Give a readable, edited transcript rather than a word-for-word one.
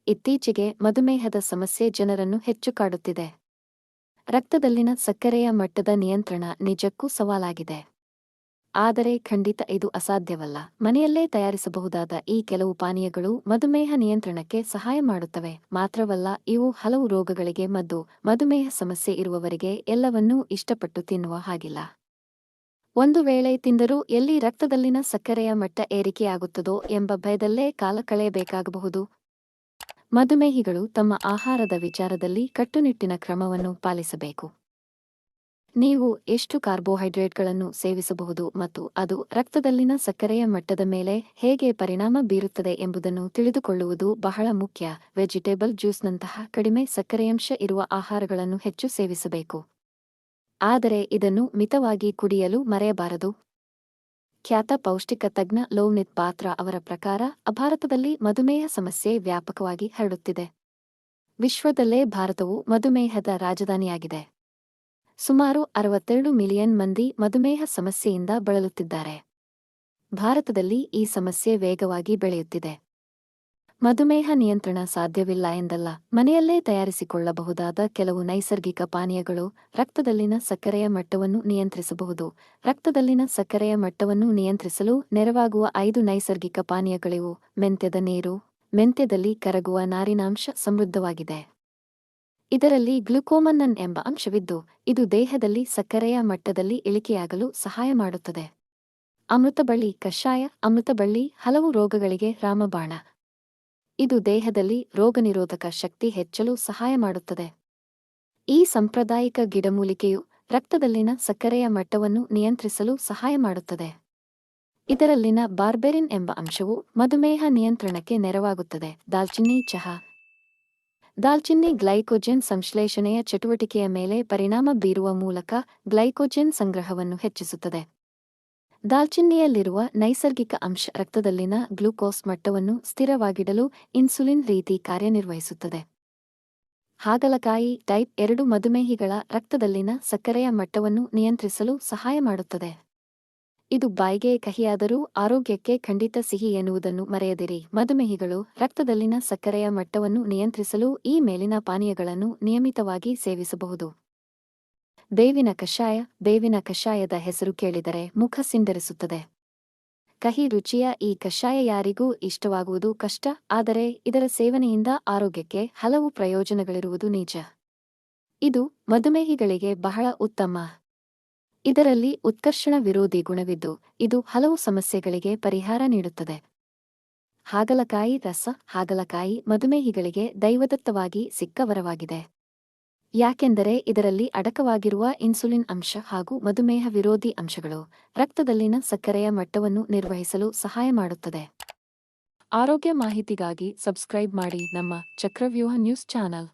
ಇತ್ತೀಚೆಗೆ ಮಧುಮೇಹದ ಸಮಸ್ಯೆ ಜನರನ್ನು ಹೆಚ್ಚು ಕಾಡುತ್ತಿದೆ. ರಕ್ತದಲ್ಲಿನ ಸಕ್ಕರೆಯ ಮಟ್ಟದ ನಿಯಂತ್ರಣ ನಿಜಕ್ಕೂ ಸವಾಲಾಗಿದೆ. ಆದರೆ ಖಂಡಿತ ಇದು ಅಸಾಧ್ಯವಲ್ಲ. ಮನೆಯಲ್ಲೇ ತಯಾರಿಸಬಹುದಾದ ಈ ಕೆಲವು ಪಾನೀಯಗಳು ಮಧುಮೇಹ ನಿಯಂತ್ರಣಕ್ಕೆ ಸಹಾಯ ಮಾಡುತ್ತವೆ. ಮಾತ್ರವಲ್ಲ, ಇವು ಹಲವು ರೋಗಗಳಿಗೆ ಮದ್ದು. ಮಧುಮೇಹ ಸಮಸ್ಯೆ ಇರುವವರಿಗೆ ಎಲ್ಲವನ್ನೂ ಇಷ್ಟಪಟ್ಟು ತಿನ್ನುವ ಹಾಗಿಲ್ಲ. ಒಂದು ವೇಳೆ ತಿಂದರೂ ಎಲ್ಲಿ ರಕ್ತದಲ್ಲಿನ ಸಕ್ಕರೆಯ ಮಟ್ಟ ಏರಿಕೆಯಾಗುತ್ತದೋ ಎಂಬ ಭಯದಲ್ಲೇ ಕಾಲ ಕಳೆಯಬೇಕಾಗಬಹುದು. ಮಧುಮೇಹಿಗಳು ತಮ್ಮ ಆಹಾರದ ವಿಚಾರದಲ್ಲಿ ಕಟ್ಟುನಿಟ್ಟಿನ ಕ್ರಮವನ್ನು ಪಾಲಿಸಬೇಕು. ನೀವು ಎಷ್ಟು ಕಾರ್ಬೋಹೈಡ್ರೇಟ್ಗಳನ್ನು ಸೇವಿಸಬಹುದು ಮತ್ತು ಅದು ರಕ್ತದಲ್ಲಿನ ಸಕ್ಕರೆಯ ಮಟ್ಟದ ಮೇಲೆ ಹೇಗೆ ಪರಿಣಾಮ ಬೀರುತ್ತದೆ ಎಂಬುದನ್ನು ತಿಳಿದುಕೊಳ್ಳುವುದು ಬಹಳ ಮುಖ್ಯ. ವೆಜಿಟೇಬಲ್ ಜ್ಯೂಸ್ನಂತಹ ಕಡಿಮೆ ಸಕ್ಕರೆಯಂಶ ಇರುವ ಆಹಾರಗಳನ್ನು ಹೆಚ್ಚು ಸೇವಿಸಬೇಕು. ಆದರೆ ಇದನ್ನು ಮಿತವಾಗಿ ಕುಡಿಯಲು ಮರೆಯಬಾರದು. ಖ್ಯಾತ ಪೌಷ್ಟಿಕ ತಜ್ಞ ಲೋವ್ನಿತ್ ಬಾತ್ರಾ ಅವರ ಪ್ರಕಾರ, ಭಾರತದಲ್ಲಿ ಮಧುಮೇಹ ಸಮಸ್ಯೆ ವ್ಯಾಪಕವಾಗಿ ಹರಡುತ್ತಿದೆ. ವಿಶ್ವದಲ್ಲೇ ಭಾರತವು ಮಧುಮೇಹದ ರಾಜಧಾನಿಯಾಗಿದೆ. ಸುಮಾರು 62 ಮಿಲಿಯನ್ ಮಂದಿ ಮಧುಮೇಹ ಸಮಸ್ಯೆಯಿಂದ ಬಳಲುತ್ತಿದ್ದಾರೆ. ಭಾರತದಲ್ಲಿ ಈ ಸಮಸ್ಯೆ ವೇಗವಾಗಿ ಬೆಳೆಯುತ್ತಿದೆ. ಮಧುಮೇಹ ನಿಯಂತ್ರಣ ಸಾಧ್ಯವಿಲ್ಲ ಎಂದಲ್ಲ. ಮನೆಯಲ್ಲೇ ತಯಾರಿಸಿಕೊಳ್ಳಬಹುದಾದ ಕೆಲವು ನೈಸರ್ಗಿಕ ಪಾನೀಯಗಳು ರಕ್ತದಲ್ಲಿನ ಸಕ್ಕರೆಯ ಮಟ್ಟವನ್ನು ನಿಯಂತ್ರಿಸಬಹುದು. ರಕ್ತದಲ್ಲಿನ ಸಕ್ಕರೆಯ ಮಟ್ಟವನ್ನು ನಿಯಂತ್ರಿಸಲು ನೆರವಾಗುವ 5 ನೈಸರ್ಗಿಕ ಪಾನೀಯಗಳಿವು. ಮೆಂತ್ಯದ ನೀರು. ಮೆಂತ್ಯದಲ್ಲಿ ಕರಗುವ ನಾರಿನಾಂಶ ಸಮೃದ್ಧವಾಗಿದೆ. ಇದರಲ್ಲಿ ಗ್ಲುಕೋಮನ್ನನ್ ಎಂಬ ಅಂಶವಿದ್ದು, ಇದು ದೇಹದಲ್ಲಿ ಸಕ್ಕರೆಯ ಮಟ್ಟದಲ್ಲಿ ಇಳಿಕೆಯಾಗಲು ಸಹಾಯ ಮಾಡುತ್ತದೆ. ಅಮೃತಬಳ್ಳಿ ಕಷಾಯ. ಅಮೃತಬಳ್ಳಿ ಹಲವು ರೋಗಗಳಿಗೆ ರಾಮಬಾಣ. ಇದು ದೇಹದಲ್ಲಿ ರೋಗನಿರೋಧಕ ಶಕ್ತಿ ಹೆಚ್ಚಲು ಸಹಾಯ ಮಾಡುತ್ತದೆ. ಈ ಸಾಂಪ್ರದಾಯಿಕ ಗಿಡಮೂಲಿಕೆಯು ರಕ್ತದಲ್ಲಿನ ಸಕ್ಕರೆಯ ಮಟ್ಟವನ್ನು ನಿಯಂತ್ರಿಸಲು ಸಹಾಯ ಮಾಡುತ್ತದೆ. ಇದರಲ್ಲಿನ ಬಾರ್ಬೆರಿನ್ ಎಂಬ ಅಂಶವು ಮಧುಮೇಹ ನಿಯಂತ್ರಣಕ್ಕೆ ನೆರವಾಗುತ್ತದೆ. ದಾಲ್ಚಿನ್ನಿ ಚಹಾ. ದಾಲ್ಚಿನ್ನಿ ಗ್ಲೈಕೋಜೆನ್ ಸಂಶ್ಲೇಷಣೆಯ ಚಟುವಟಿಕೆಯ ಮೇಲೆ ಪರಿಣಾಮ ಬೀರುವ ಮೂಲಕ ಗ್ಲೈಕೋಜೆನ್ ಸಂಗ್ರಹವನ್ನು ಹೆಚ್ಚಿಸುತ್ತದೆ. ದಾಲ್ಚಿನ್ನಿಯಲ್ಲಿರುವ ನೈಸರ್ಗಿಕ ಅಂಶ ರಕ್ತದಲ್ಲಿನ ಗ್ಲೂಕೋಸ್ ಮಟ್ಟವನ್ನು ಸ್ಥಿರವಾಗಿಡಲು ಇನ್ಸುಲಿನ್ ರೀತಿ ಕಾರ್ಯನಿರ್ವಹಿಸುತ್ತದೆ. ಹಾಗಲಕಾಯಿ ಟೈಪ್ 2 ಮಧುಮೇಹಿಗಳ ರಕ್ತದಲ್ಲಿನ ಸಕ್ಕರೆಯ ಮಟ್ಟವನ್ನು ನಿಯಂತ್ರಿಸಲು ಸಹಾಯ ಮಾಡುತ್ತದೆ. ಇದು ಬಾಯಿಗೆ ಕಹಿಯಾದರೂ ಆರೋಗ್ಯಕ್ಕೆ ಖಂಡಿತ ಸಿಹಿ ಎನ್ನುವುದನ್ನು ಮರೆಯದಿರಿ. ಮಧುಮೇಹಿಗಳು ರಕ್ತದಲ್ಲಿನ ಸಕ್ಕರೆಯ ಮಟ್ಟವನ್ನು ನಿಯಂತ್ರಿಸಲು ಈ ಮೇಲಿನ ಪಾನೀಯಗಳನ್ನು ನಿಯಮಿತವಾಗಿ ಸೇವಿಸಬಹುದು. ಬೇವಿನ ಕಷಾಯ. ಬೇವಿನ ಕಷಾಯದ ಹೆಸರು ಕೇಳಿದರೆ ಮುಖ ಸಿಂಡರಿಸುತ್ತದೆ. ಕಹಿ ರುಚಿಯ ಈ ಕಷಾಯ ಯಾರಿಗೂ ಇಷ್ಟವಾಗುವುದು ಕಷ್ಟ. ಆದರೆ ಇದರ ಸೇವನೆಯಿಂದ ಆರೋಗ್ಯಕ್ಕೆ ಹಲವು ಪ್ರಯೋಜನಗಳಿರುವುದು ನಿಜ. ಇದು ಮಧುಮೇಹಿಗಳಿಗೆ ಬಹಳ ಉತ್ತಮ. ಇದರಲ್ಲಿ ಉತ್ಕರ್ಷಣ ವಿರೋಧಿ ಗುಣವಿದ್ದು, ಇದು ಹಲವು ಸಮಸ್ಯೆಗಳಿಗೆ ಪರಿಹಾರ ನೀಡುತ್ತದೆ. ಹಾಗಲಕಾಯಿ ರಸ. ಹಾಗಲಕಾಯಿ ಮಧುಮೇಹಿಗಳಿಗೆ ದೈವದತ್ತವಾಗಿ ಸಿಕ್ಕ ವರವಾಗಿದೆ. ಯಾಕೆಂದರೆ ಇದರಲ್ಲಿ ಅಡಕವಾಗಿರುವ ಇನ್ಸುಲಿನ್ ಅಂಶ ಹಾಗೂ ಮಧುಮೇಹ ವಿರೋಧಿ ಅಂಶಗಳು ರಕ್ತದಲ್ಲಿನ ಸಕ್ಕರೆಯ ಮಟ್ಟವನ್ನು ನಿರ್ವಹಿಸಲು ಸಹಾಯ ಮಾಡುತ್ತದೆ. ಆರೋಗ್ಯ ಮಾಹಿತಿಗಾಗಿ ಸಬ್ಸ್ಕ್ರೈಬ್ ಮಾಡಿ ನಮ್ಮ ಚಕ್ರವ್ಯೂಹ ನ್ಯೂಸ್ ಚಾನಲ್.